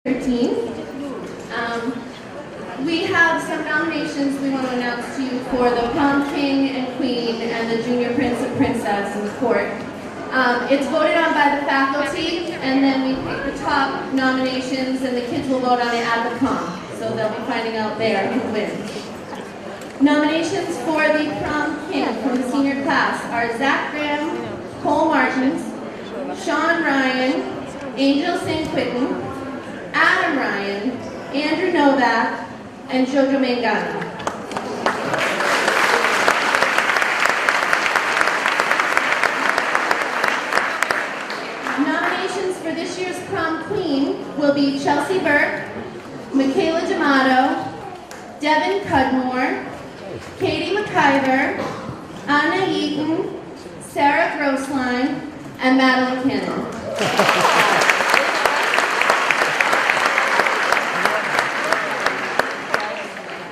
13. We have some nominations we want to announce to you for the prom king and queen and the junior prince and princess in the court. It's voted on by the faculty, and then we pick the top nominations, and the kids will vote on it at the prom. So they'll be finding out there who wins. Nominations for the prom king from the senior class are Zach Graham, Cole Martins, Sean Ryan, Angel St. Quentin, Adam Ryan, Andrew Novak, and Jojo Mangano. Nominations for this year's prom queen will be Chelsea Burke, Michaela D'Amato, Devin Cudmore, Katie McIver, Anna Eaton, Sarah Grossline, and Madeline Cannon.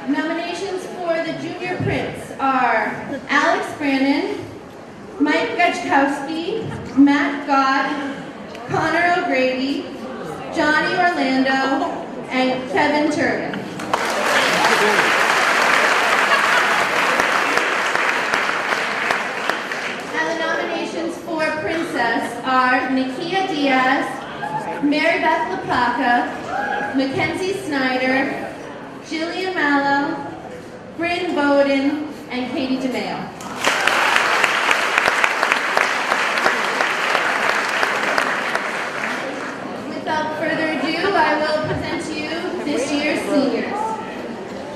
Nominations for the junior prince are Alex Brannon, Mike Gutchkowski, Matt Gott, Connor O'Grady, Johnny Orlando, and Kevin Turvin. And the nominations for princess are Nakia Diaz, Mary Beth LaPlaca, Mackenzie Snyder, Jillian Mallow, Bryn Bowden, and Katie DeMeo. Without further ado, I will present to you this year's seniors.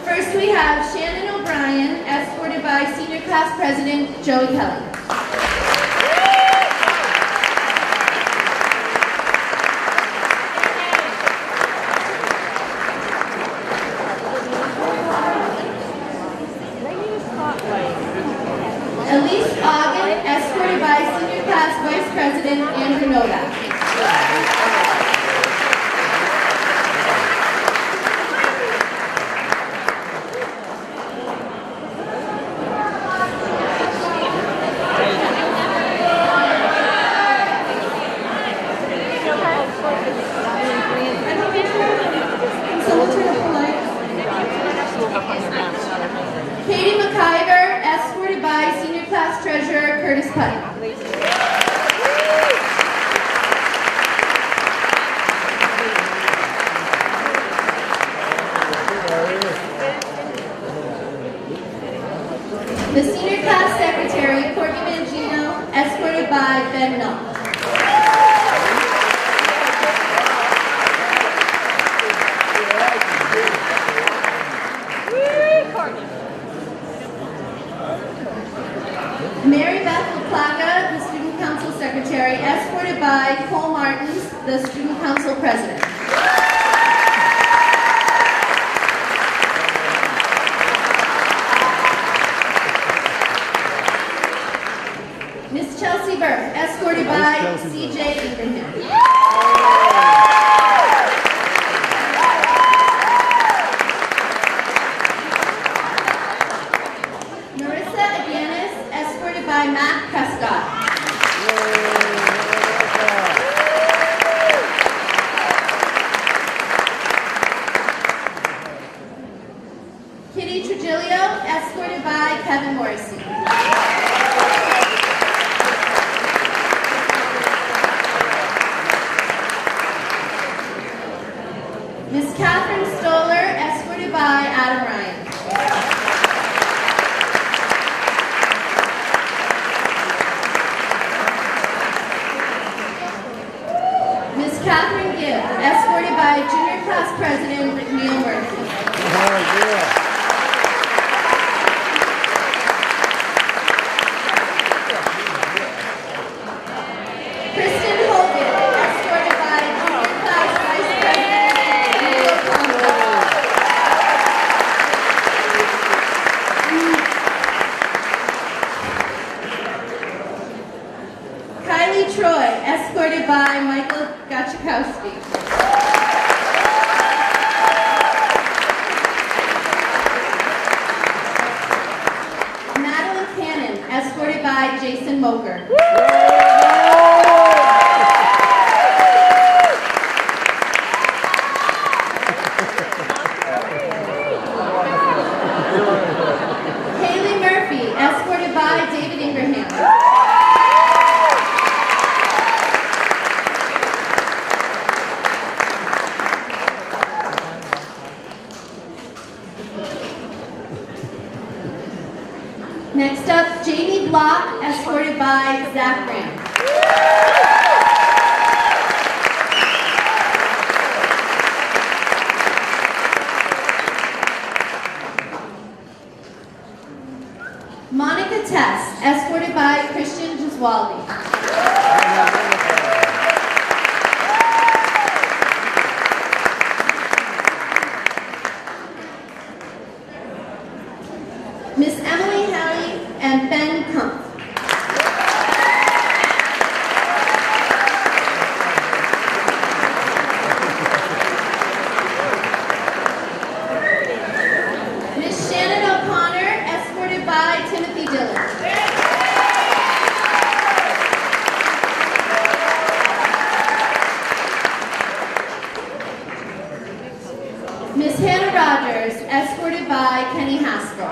First we have Shannon O'Brien, escorted by Senior Class President Joey Kelly. Elise Ogden, escorted by Senior Class Vice President Andrew Novak. Katie McIver, escorted by Senior Class Treasurer Curtis Putty. The Senior Class Secretary Courtney Mangino, escorted by Ben Null. Mary Beth LaPlaca, the Student Council Secretary, escorted by Cole Martins, the Student Council President. Miss Chelsea Burke, escorted by C.J. Ingraham. By Matt Prescott. Kitty Trujillo, escorted by Kevin Morrissey. Miss Catherine Stoller, escorted by Adam Ryan. Catherine Gibb, escorted by Junior Class President Neil Murphy. Kristen Hogan, escorted by Junior Class Vice President Neil Conway. Kylie Troy, escorted by Michael Gachikowski. Madeline Cannon, escorted by Jason Moker. escorted by Zach Graham. Monica Tess, escorted by Christian Giswaldi. Miss Emily Halley and Ben Kumpf. Miss Shannon O'Connor, escorted by Timothy Dillon. Miss Hannah Rogers, escorted by Kenny Haskell.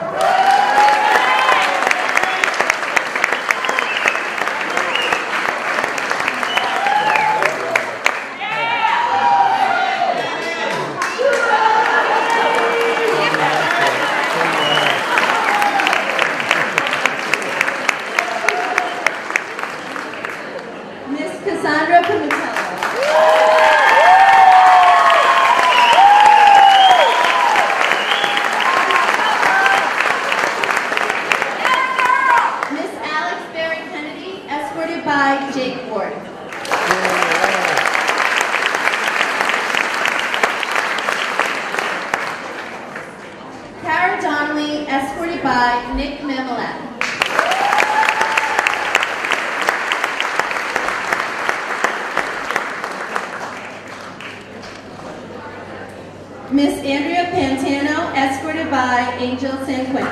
Cassandra Pimatello. Miss Alex Barry Kennedy, escorted by Jake Ward. Cara Donnelly, escorted by Nick Mamelette. Miss Andrea Pantano, escorted by Angel Sanquin.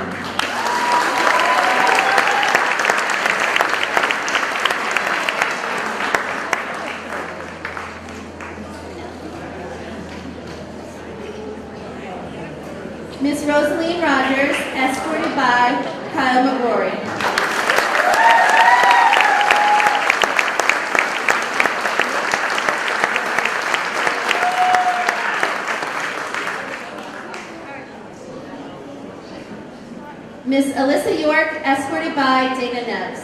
Miss Rosaline Rogers, escorted by Kyle McRory. Miss Alyssa York, escorted by Dana Neves.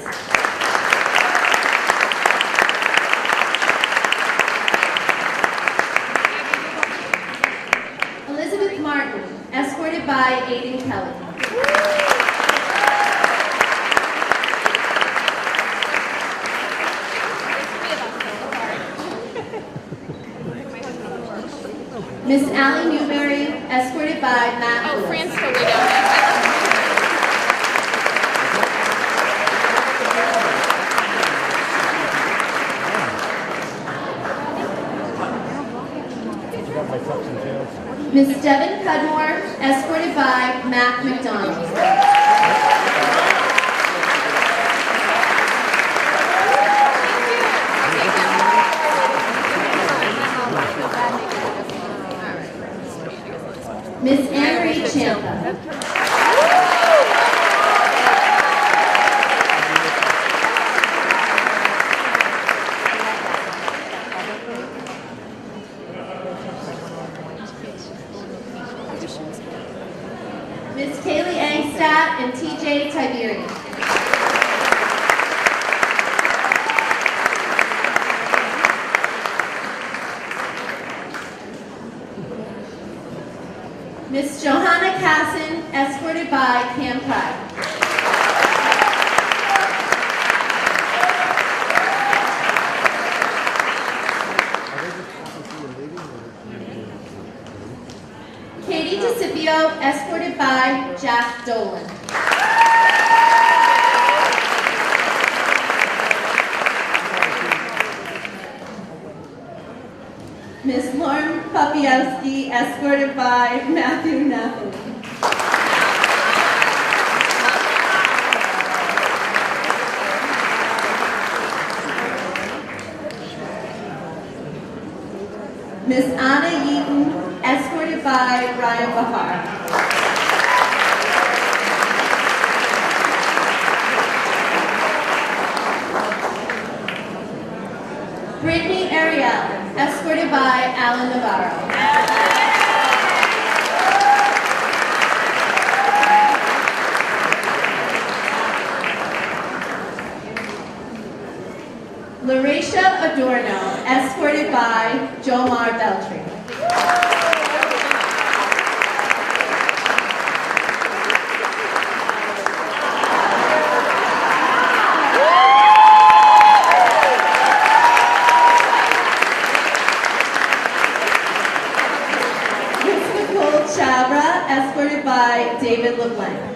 Elizabeth Martin, escorted by Aiden Kelly. Miss Allie Newberry, escorted by Matt Lewis. Fran's still way down there. Miss Devin Cudmore, escorted by Matt McDonald. Miss Anne-Marie Champa. Miss Kaylee Angstadt and TJ Tiberian. Miss Johanna Casson, escorted by Cam Pride. Katie DeCipio, escorted by Jack Dolan. Miss Lauren Popielski, escorted by Matthew Napoli. Miss Anna Yeaton, escorted by Ryan Bahar. Brittany Ariel, escorted by Alan Navarro. Larisha Adorno, escorted by Jomar Beltry. Miss Nicole Chabra, escorted by David LeBlanc.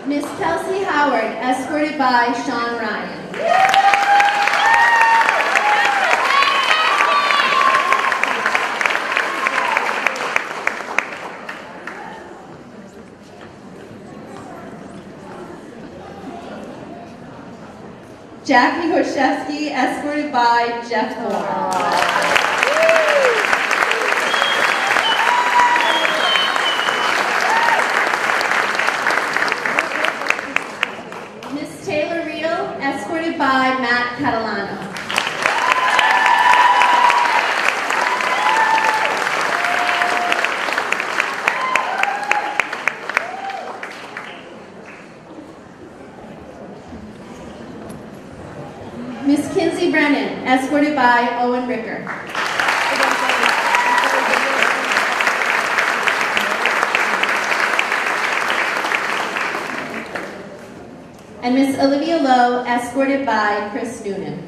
Miss Kelsey Howard, escorted by Sean Ryan. Jackie Horshevsky, escorted by Jeff Moore. Escorted by Matt Catalano. Miss Kinsey Brennan, escorted by Owen Ricker. And Miss Olivia Lowe, escorted by Chris Noonan.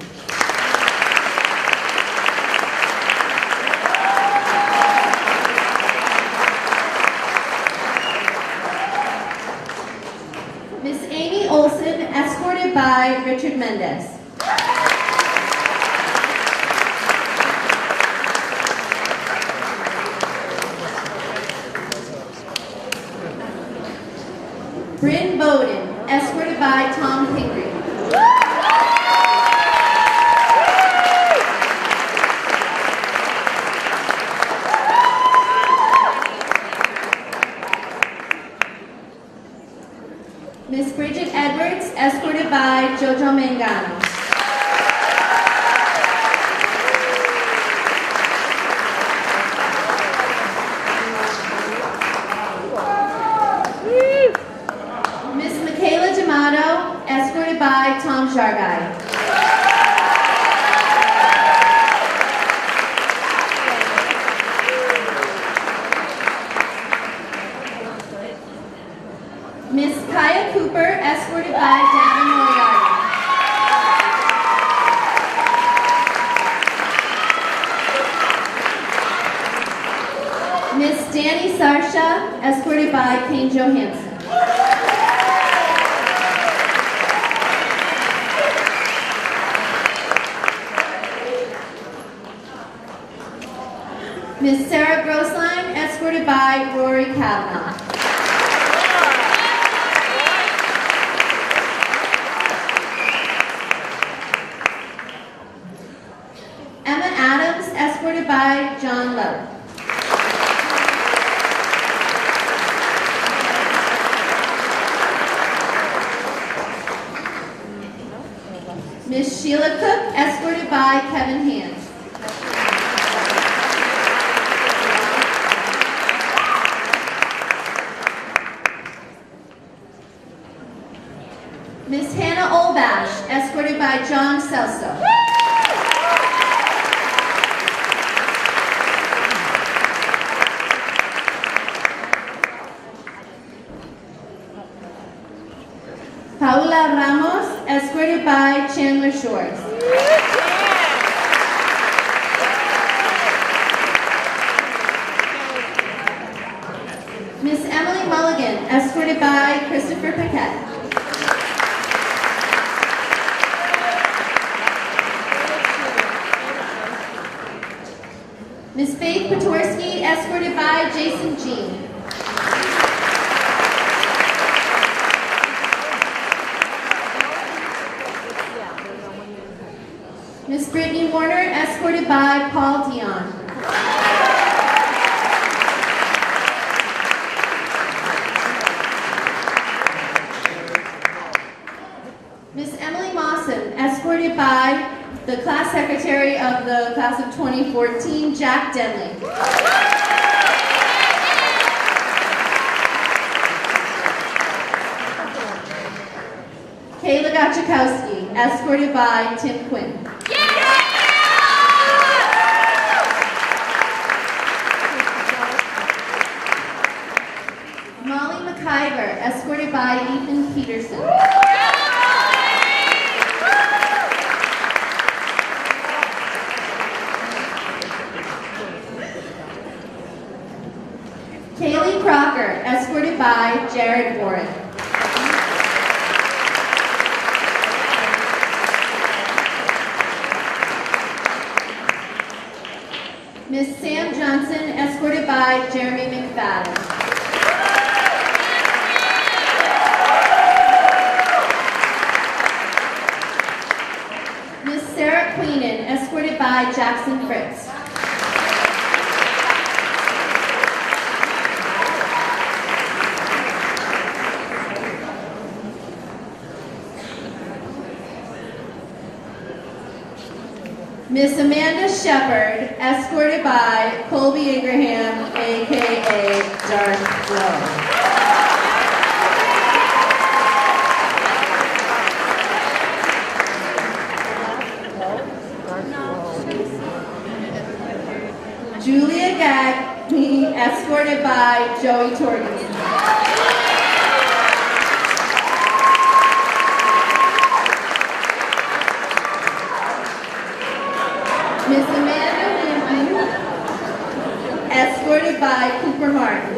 Miss Amy Olson, escorted by Richard Mendez. Bryn Bowden, escorted by Tom Pingree. Miss Bridget Edwards, escorted by Jojo Mangano. Escorted by Tom Shargai. Miss Kaya Cooper, escorted by Dana Moriarty. Miss Danny Sarsha, escorted by Kane Johansson. Miss Sarah Grossline, escorted by Rory Kavanaugh. Emma Adams, escorted by John Lowe. Miss Sheila Cook, escorted by Kevin Hand. Miss Hannah Olbash, escorted by John Celso. Paula Ramos, escorted by Chandler Shores. Miss Emily Mulligan, escorted by Christopher Paquette. Miss Faith Patorsky, escorted by Jason Jean. Miss Brittany Warner, escorted by Paul Dion. Miss Emily Mawson, escorted by the the class secretary of the class of 2014, Jack Denley. Kayla Gachikowski, escorted by Tim Quinn. Molly McIver, escorted by Ethan Peterson. Kaylee Crocker, escorted by Jared Warren. Miss Sam Johnson, escorted by Jeremy McFadden. Miss Sarah Queenan, escorted by Jackson Fritz. Miss Amanda Shepard, escorted by Colby Ingraham, aka Darth Flo. Julia Gagne, escorted by Joey Torgensen. Miss Amanda Wimpy, escorted by Cooper Martin.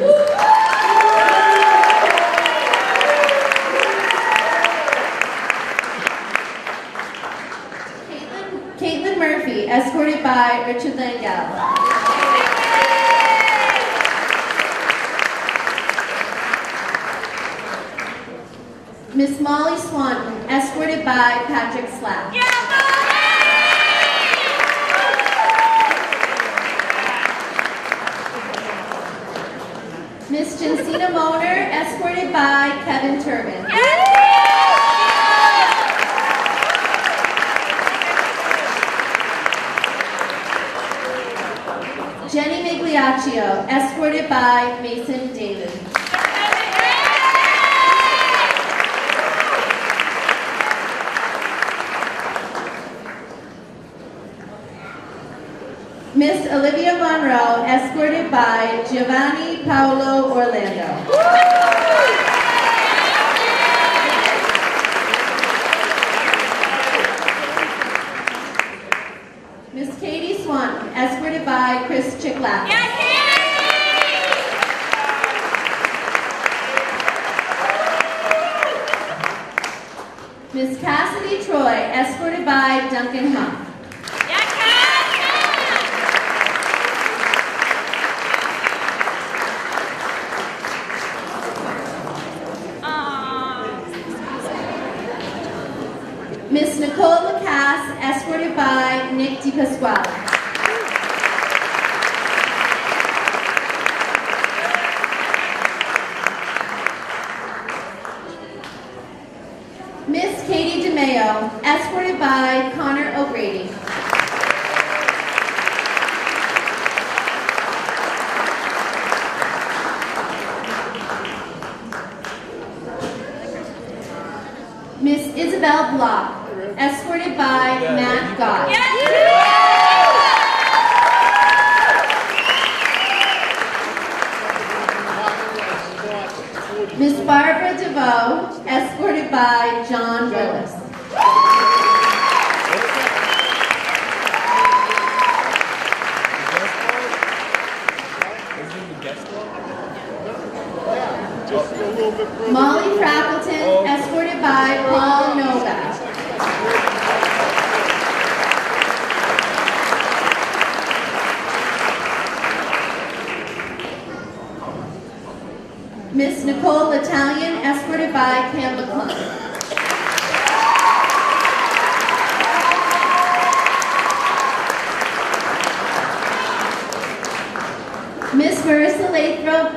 Caitlin Murphy, escorted by Richard Langell. Miss Molly Swanton, escorted by Patrick Slack. Miss Jensina Moner, escorted by Kevin Turbin. Jenny Migliaccio, escorted by Mason David. Miss Olivia Monroe, escorted by Giovanni Paolo Orlando. Miss Katie Swanton, escorted by Chris Chicklap. Miss Cassidy Troy, escorted by Duncan Huff. Miss Nicole Lacasse, escorted by Nick DiPasquale. Miss Katie DeMeo, escorted by Connor O'Grady. Miss Isabel Block, escorted by Matt Gott. Miss Barbara DeVoe, escorted by John Willis. Molly Frackleton, escorted by Paul Novak. Miss Nicole Italian, escorted by Cam McClung. Miss Marissa Lathrop,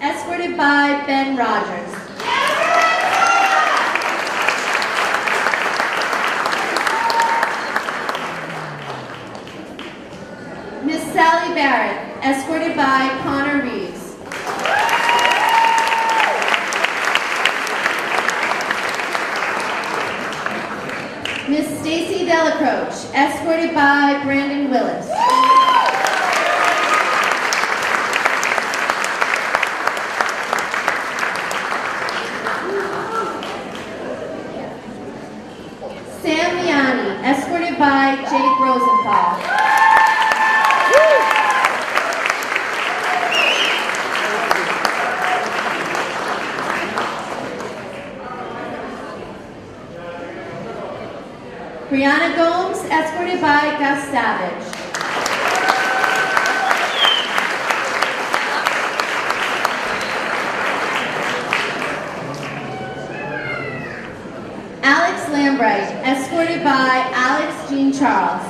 escorted by Ben Rogers. escorted by Connor Reeves. Miss Stacy Delacroce, escorted by Brandon Willis. Sam Miani, escorted by Jake Rosenthal. Brianna Gomes, escorted by Gus Savage. Alex Lambright, escorted by Alex Jean Charles.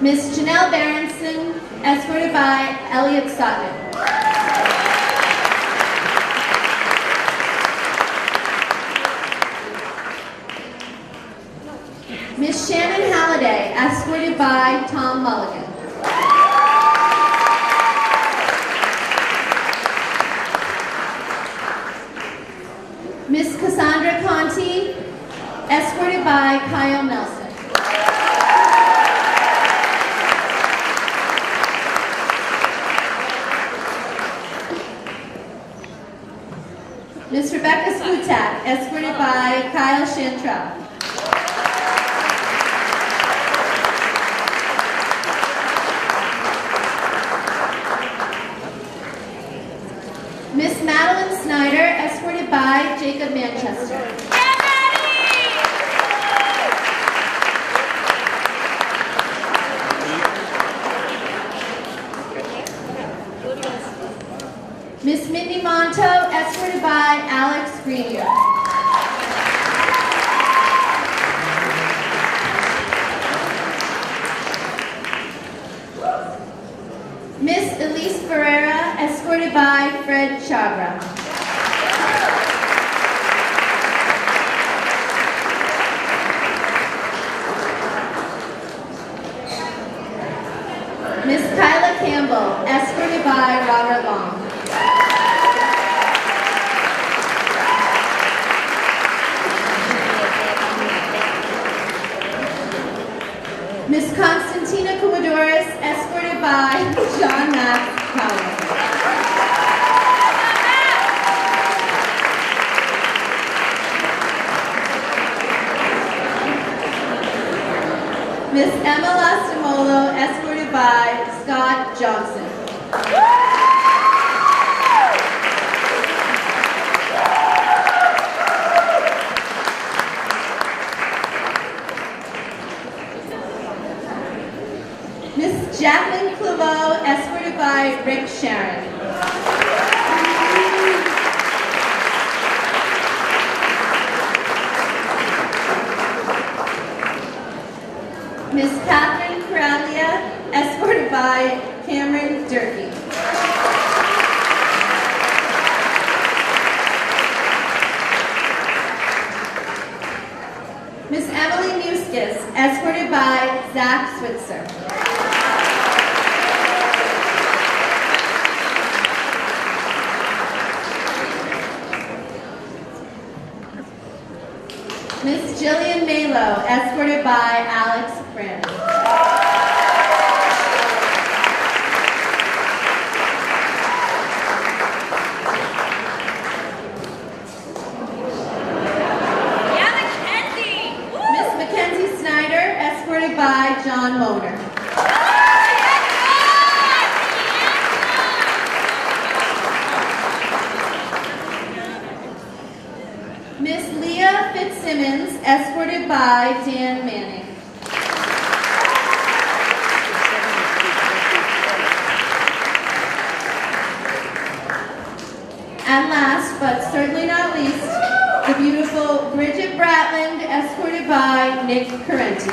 Miss Janelle Berenson, escorted by Elliot Sutton. Miss Shannon Halliday, escorted by Tom Mulligan. Miss Cassandra Conti, escorted by Kyle Nelson. Miss Rebecca Slutak, escorted by Kyle Chantrell. Miss Madeline Snyder, escorted by Jacob Manchester. Miss Mindy Monto, escorted by Alex Grenier. Miss Elise Ferreira, escorted by Fred Chagra. Miss Kyla Campbell, escorted by Robert Long. Miss Constantina Comodoris, escorted by John Max Collins. Miss Emma Lastimolo, escorted by Scott Johnson. Miss Jacqueline Claveau, escorted by Rick Sharon. Miss Catherine Corraglia, escorted by Cameron Durkee. Miss Emily Muskis, escorted by Zach Switzer. Miss Jillian Malo, escorted by Alex Brandon. Miss Mackenzie Snyder, escorted by John Moner. Miss Leah Fitzsimmons, escorted by Dan Manning. And last, but certainly not least, the beautiful Bridget Bratland, escorted by Nick Carenti.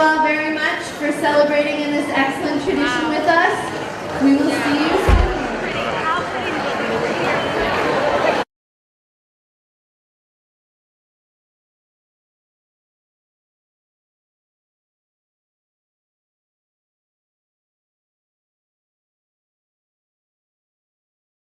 all very much for celebrating in this excellent tradition with us. We will see